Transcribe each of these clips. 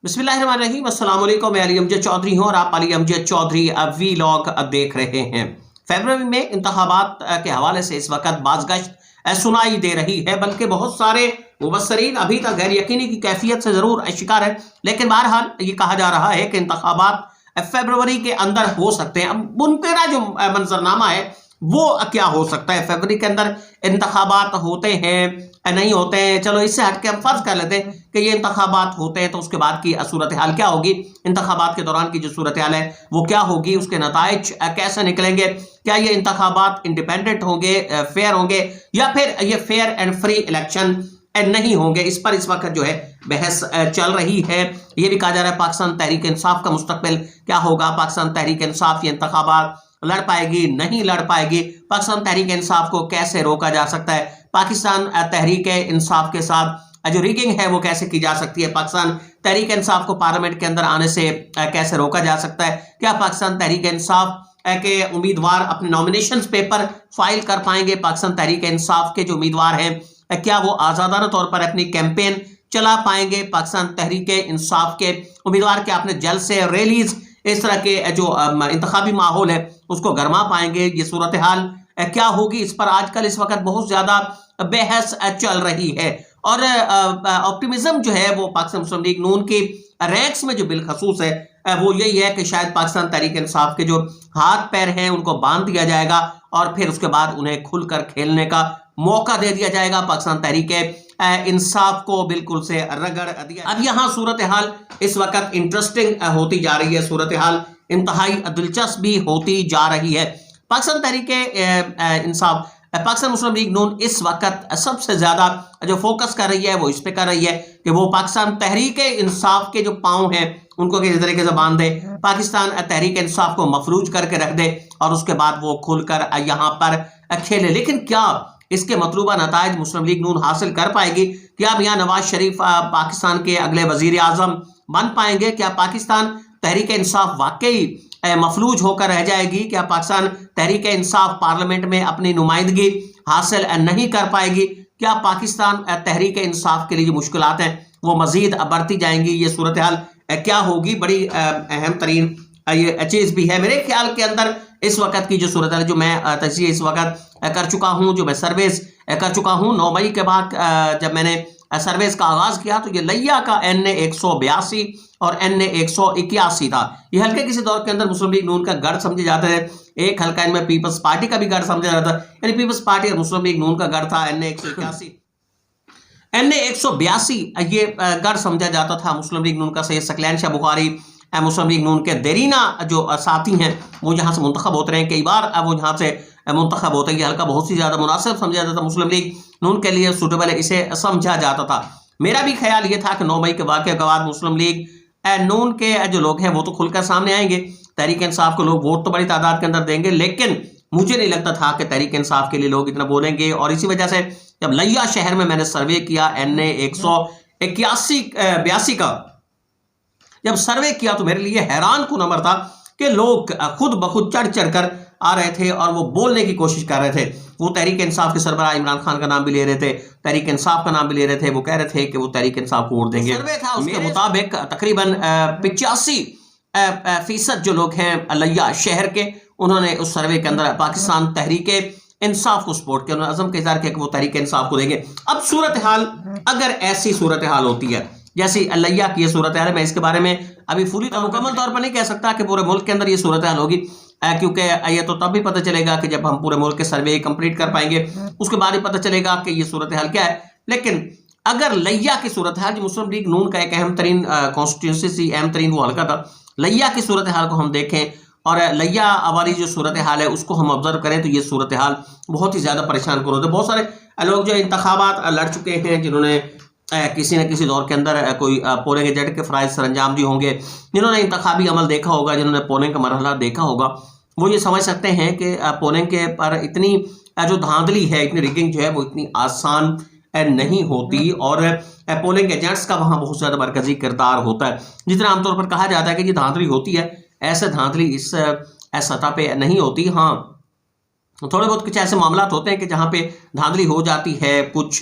बिस्मिल्लाहिर्रहमानिर्रहीम, अस्सलाम वालेकुम। मैं अली अमजद चौधरी हूँ और आप अली अमजद चौधरी वीलॉग देख रहे हैं। फरवरी में इंतखाबात के हवाले से इस वक्त बाज़गश्त सुनाई दे रही है, बल्कि बहुत सारे मुबस्सरीन अभी तक गैर यकीनी की कैफियत से जरूर शिकार है, लेकिन बहरहाल ये कहा जा रहा है कि इंतखाबात फरवरी के अंदर हो सकते हैं। अब मुमकिन जो मंजरनामा है वो क्या हो सकता है, फरवरी के अंदर इंतखाबात होते हैं नहीं होते हैं। चलो इससे हटके हम फर्ज कर लेते हैं कि ये इंतखाबात होते हैं, तो उसके बाद की सूरत हाल क्या होगी, इंतखाबात के दौरान की जो सूरत हाल है वो क्या होगी, उसके नताइज कैसे निकलेंगे, क्या ये इंतखाबात इंडिपेंडेंट होंगे, फेयर होंगे, या फिर ये फेयर एंड फ्री इलेक्शन नहीं होंगे। इस पर इस वक्त जो है बहस चल रही है। ये भी कहा जा रहा है पाकिस्तान तहरीक इंसाफ का मुस्तकबिल क्या होगा, पाकिस्तान तहरीक इंसाफ ये इंतखाबात लड़ पाएगी नहीं लड़ पाएगी, पाकिस्तान तहरीक इंसाफ को कैसे रोका जा सकता है, पाकिस्तान तहरीक इंसाफ के साथ जो रिगिंग है वो कैसे की जा सकती है, पाकिस्तान तहरीक इंसाफ को पार्लियामेंट के अंदर आने से कैसे रोका जा सकता है, क्या पाकिस्तान तहरीक इंसाफ के उम्मीदवार अपने नॉमिनेशन पेपर फाइल कर पाएंगे, पाकिस्तान तहरीक इंसाफ के जो उम्मीदवार हैं क्या वो आजादाना तौर पर अपनी कैंपेन चला पाएंगे, पाकिस्तान तहरीक इंसाफ के उम्मीदवार के अपने जल से रैलीज इस तरह के जो इंतखाबी माहौल है उसको गरमा पाएंगे, ये सूरत हाल क्या होगी, इस पर आजकल इस वक्त बहुत ज्यादा बहस चल रही है। और ऑप्टिमिज्म जो है वो पाकिस्तान मुस्लिम लीग नून की रैंक्स में जो बिलखसूस है वो यही है कि शायद पाकिस्तान तहरीक इंसाफ के जो हाथ पैर हैं उनको बांध दिया जाएगा और फिर उसके बाद उन्हें खुलकर खेलने का मौका दे दिया जाएगा, पाकिस्तान तहरीक इंसाफ को बिल्कुल से रगड़ दिया। अब यहाँ सूरत हाल इस वक्त इंटरेस्टिंग होती जा रही है, सूरत हाल इंतहाई दिलचस्प भी होती जा रही है। पाकिस्तान तहरीक इंसाफ पाकिस्तान मुस्लिम लीग नून इस वक्त सबसे ज्यादा जो फोकस कर रही है वो इस पे कर रही है कि वो पाकिस्तान तहरीक इंसाफ के जो पांव हैं उनको किसी तरीके से बांध दे, पाकिस्तान तहरीक इंसाफ को मफलूज करके रख दे और उसके बाद वो खुलकर यहाँ पर खेले। लेकिन क्या इसके मतलूबा नताइज मुस्लिम लीग नून हासिल कर पाएगी? क्या अब यहाँ नवाज शरीफ पाकिस्तान के अगले वजीर आजम बन पाएंगे? क्या पाकिस्तान तहरीक इंसाफ वाकई मफलूज होकर रह जाएगी? क्या पाकिस्तान तहरीक इंसाफ पार्लियामेंट में अपनी नुमाइंदगी हासिल नहीं कर पाएगी? क्या पाकिस्तान तहरीक इंसाफ के लिए जो मुश्किलात हैं वो मजीद बढ़ती जाएंगी? ये सूरत हाल क्या होगी, बड़ी अहम तरीन ये चीज भी है मेरे ख्याल के अंदर। इस वक्त की जो सूरत है जो मैं तजज़िया इस वक्त कर चुका हूं, जो मैं सर्वेस कर चुका हूं 9 मई के बाद जब मैंने सर्वेस का आगाज किया तो ये लिया का NA 182 और NA 181 था। ये हल्के किसी दौर के अंदर मुस्लिम लीग नून का गढ़ समझे जाते थे, एक हल्का इनमें पीपल्स पार्टी का भी गढ़ समझा जाता था, यानी पीपल्स पार्टी और मुस्लिम लीग नून का गढ़ था NA 181 NA 182 ये गढ़ समझा जाता था मुस्लिम लीग नून का। सैयद सकलैन शाह बुखारी मुस्लिम लीग नून के देरीना जो साथी हैं वो यहाँ से मुंतखब होते रहे, कई बार वो यहाँ से मुंतखब होते हैं। हल्का बहुत सी ज़्यादा मुनासिब समझा जाता था, मुस्लिम लीग नून के लिए सूटेबल इसे समझा जाता था। मेरा भी ख्याल ये था कि 9 मई के वाक़े के बाद मुस्लिम लीग नून के जो लोग हैं वो तो खुलकर सामने आएंगे, तहरीक इंसाफ को लोग वोट तो बड़ी तादाद के अंदर देंगे, लेकिन मुझे नहीं लगता था कि तहरीक इंसाफ के लिए लोग इतना बोलेंगे। और इसी वजह से जब लिया शहर में मैंने सर्वे किया NA 182 का जब सर्वे किया तो मेरे लिए हैरान कुन अमर था कि लोग खुद ब खुद चढ़ चढ़ कर आ रहे थे और वो बोलने की कोशिश कर रहे थे। वो तहरीक इंसाफ के सरबराह इमरान खान का नाम भी ले रहे थे, तहरीक इंसाफ का नाम भी ले रहे थे, वो कह रहे थे कि वो तहरीक इंसाफ को वोट देंगे। सर्वे था उसके मुताबिक तकरीबन 85% जो लोग हैं लिया शहर के उन्होंने उस सर्वे के अंदर पाकिस्तान तहरीक इंसाफ को सपोर्ट किया, उन्होंने अज़म का इज़हार किया कि वो तहरीक इंसाफ को देंगे। अब सूरत हाल अगर ऐसी सूरत हाल होती है जैसी लिया की ये सूरत हाल है, मैं इसके बारे में अभी पूरी मुकम्मल तौर पर नहीं कह सकता कि पूरे मुल्क के अंदर ये सूरत हाल होगी, क्योंकि ये तो तब भी पता चलेगा कि जब हम पूरे मुल्क के सर्वे कंप्लीट कर पाएंगे, उसके बाद ही पता चलेगा कि ये सूरत हाल क्या है। लेकिन अगर लिया की सूरत हाल जो मुस्लिम लीग नून का एक अहम तरीन कॉन्स्टिट्यूंसी अहम तरीन वो हल्का था, लिया की सूरत हाल को हम देखें और लिया वाली जो सूरत हाल है उसको हम ऑब्जर्व करें तो ये सूरत हाल बहुत ही ज़्यादा परेशान कर होते। बहुत सारे लोग जो इंतखाबात लड़ चुके हैं, जिन्होंने किसी न किसी दौर के अंदर कोई पोलिंग एजेंट के फ़राइज़ सरंजाम दिए होंगे, जिन्होंने इंतखाबी अमल देखा होगा, जिन्होंने पोलिंग का मरहला देखा होगा, वो ये समझ सकते हैं कि पोलिंग के पर इतनी जो धांधली है, इतनी रिगिंग जो है वो इतनी आसान नहीं होती और पोलिंग एजेंट्स का वहाँ बहुत ज़्यादा मरकजी किरदार होता है। जितना आमतौर पर कहा जाता है कि ये धांधली होती है, ऐसे धांधली इस सतह पे नहीं होती। हाँ, थोड़े बहुत कुछ ऐसे मामला होते हैं कि जहाँ पे धांधली हो जाती है, कुछ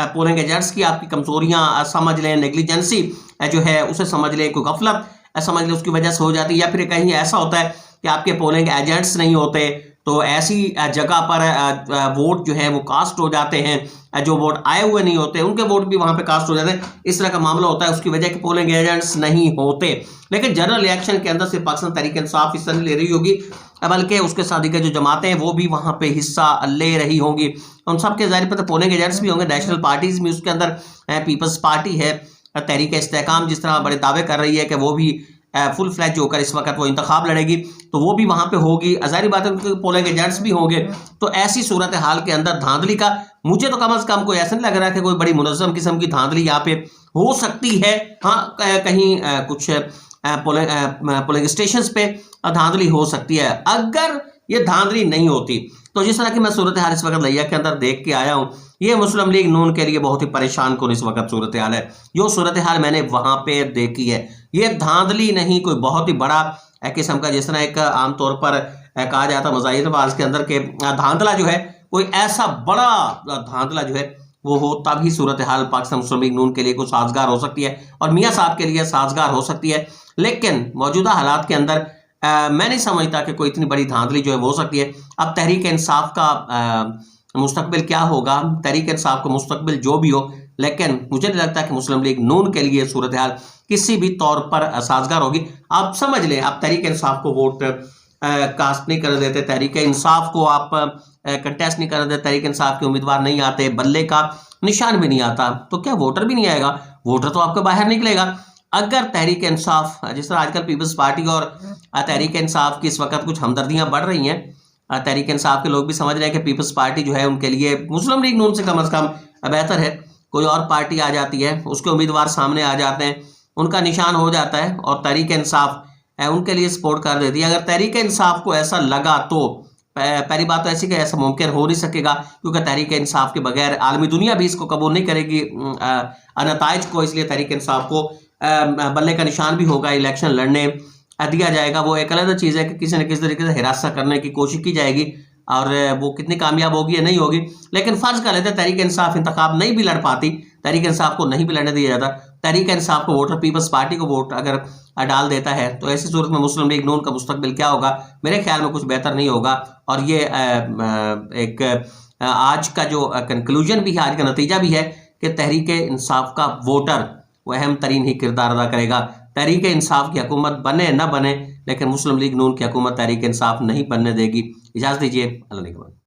पोलिंग एजेंट्स की आपकी कमजोरियां समझ लें, नेग्लिजेंसी जो है उसे समझ लें, कोई गफलत समझ लें उसकी वजह से हो जाती है, या फिर कहीं ऐसा होता है कि आपके पोलिंग एजेंट्स नहीं होते तो ऐसी जगह पर वोट जो है वो कास्ट हो जाते हैं, जो वोट आए हुए नहीं होते उनके वोट भी वहां पे कास्ट हो जाते हैं। इस तरह का मामला होता है, उसकी वजह कि पोलिंग एजेंट्स नहीं होते। लेकिन जनरल इलेक्शन के अंदर सिर्फ पाकिस्तान तहरीक इंसाफ हिस्सा नहीं ले रही होगी, बल्कि उसके साथ ही जो जमातें हैं वो भी वहां पे हिस्सा ले रही होंगी। उन सबके ज़ाहिर पर पोलिंग एजेंट्स भी होंगे, नेशनल पार्टीज भी उसके अंदर, पीपल्स पार्टी है, तहरीक इस्तेहकाम जिस तरह बड़े दावे कर रही है कि वो भी फुल फ्लैज होकर इस वक्त वो इंतखाब लड़ेगी, तो वो भी वहां पे होगी। ज़ाहिर बात है उनके पोलिंग एजेंट्स भी होंगे। तो ऐसी सूरत हाल के अंदर धांधली का मुझे तो कम से कम कोई ऐसा नहीं लग रहा कि कोई बड़ी मुनज़्ज़म किस्म की धांधली यहाँ पे हो सकती है। हाँ, कहीं कुछ पोलिंग स्टेशन पे धांधली हो सकती है। अगर ये धांधली नहीं होती तो जिस तरह की मैं सूरत हाल इस वक्त लिया के अंदर देख के आया हूँ, ये मुस्लिम लीग नून के लिए बहुत ही परेशान कौन इस वक्त सूरत हाल है। जो सूरत हाल मैंने वहां पे देखी है, ये धांधली नहीं, कोई बहुत ही बड़ा किस्म का, जिस तरह एक आमतौर पर कहा जाता मज़ाहिरबाज के अंदर के धांधला जो है, कोई ऐसा बड़ा धांधला जो है वो हो, तभी सूरत हाल पाकिस्तान मुस्लिम लीग नून के लिए कुछ साजगार हो सकती है और मियाँ साहब के लिए साजगार हो सकती है। लेकिन मौजूदा हालात के अंदर मैं नहीं समझता कि कोई इतनी बड़ी धांधली जो है वो हो सकती है। अब तहरीक इंसाफ का मुस्तकबिल क्या होगा, तहरीक इंसाफ का मुस्तकबिल जो भी हो, लेकिन मुझे नहीं लगता कि मुस्लिम लीग नून के लिए सूरत हाल किसी भी तौर पर साजगार होगी। आप समझ लें, आप तहरीक इंसाफ को वोट कास्ट नहीं कर देते, तहरीक इंसाफ को आप कंटेस्ट नहीं कर देते, तहरीक इंसाफ के उम्मीदवार नहीं आते, बल्ले का निशान भी नहीं आता, तो क्या वोटर भी नहीं आएगा? वोटर तो आपके बाहर निकलेगा। अगर तहरीक इंसाफ, जिस तरह आजकल पीपल्स पार्टी और तहरीक इंसाफ की इस वक्त कुछ हमदर्दियां बढ़ रही हैं, तहरीक इंसाफ के लोग भी समझ रहे हैं कि पीपल्स पार्टी जो है उनके लिए मुस्लिम लीग नून से कम बेहतर है। कोई और पार्टी आ जाती है, उसके उम्मीदवार सामने आ जाते हैं, उनका निशान हो जाता है और तहरीक इंसाफ उनके लिए सपोर्ट कर देती है। अगर तहरीक इंसाफ को ऐसा लगा तो पहली बात तो ऐसी कि ऐसा मुमकिन हो नहीं सकेगा, क्योंकि तहरीक इंसाफ के बगैर आलमी दुनिया भी इसको कबूल नहीं करेगी नताइज को। इसलिए तहरीक इंसाफ को बल्ले का निशान भी होगा, इलेक्शन लड़ने दिया जाएगा। वो एक अलग चीज़ है कि किसी न किसी तरीके से हिरासत करने की कोशिश की जाएगी, और वो कितनी कामयाब होगी या नहीं होगी। लेकिन फ़र्ज़ कर लेते तहरीक इंसाफ इंतखाब नहीं भी लड़ पाती, तहरीक इंसाफ को नहीं भी लड़ने दिया जाता, तहरीक इंसाफ को वोटर पीपल्स पार्टी को वोट अगर डाल देता है, तो ऐसी सूरत में मुस्लिम लीग नून का मुस्तकबिल क्या होगा? मेरे ख्याल में कुछ बेहतर नहीं होगा। और ये एक आज का जो कंक्लूजन भी है, आज का नतीजा भी है कि तहरीक इंसाफ का वोटर वो अहम तरीन ही किरदार अदा करेगा। तहरीक इंसाफ की हुकूमत बने न बने, लेकिन मुस्लिम लीग नून की हुकूमत तहरीक इंसाफ नहीं बनने देगी। इजाज़त दीजिए, अल्लाह निगहबान।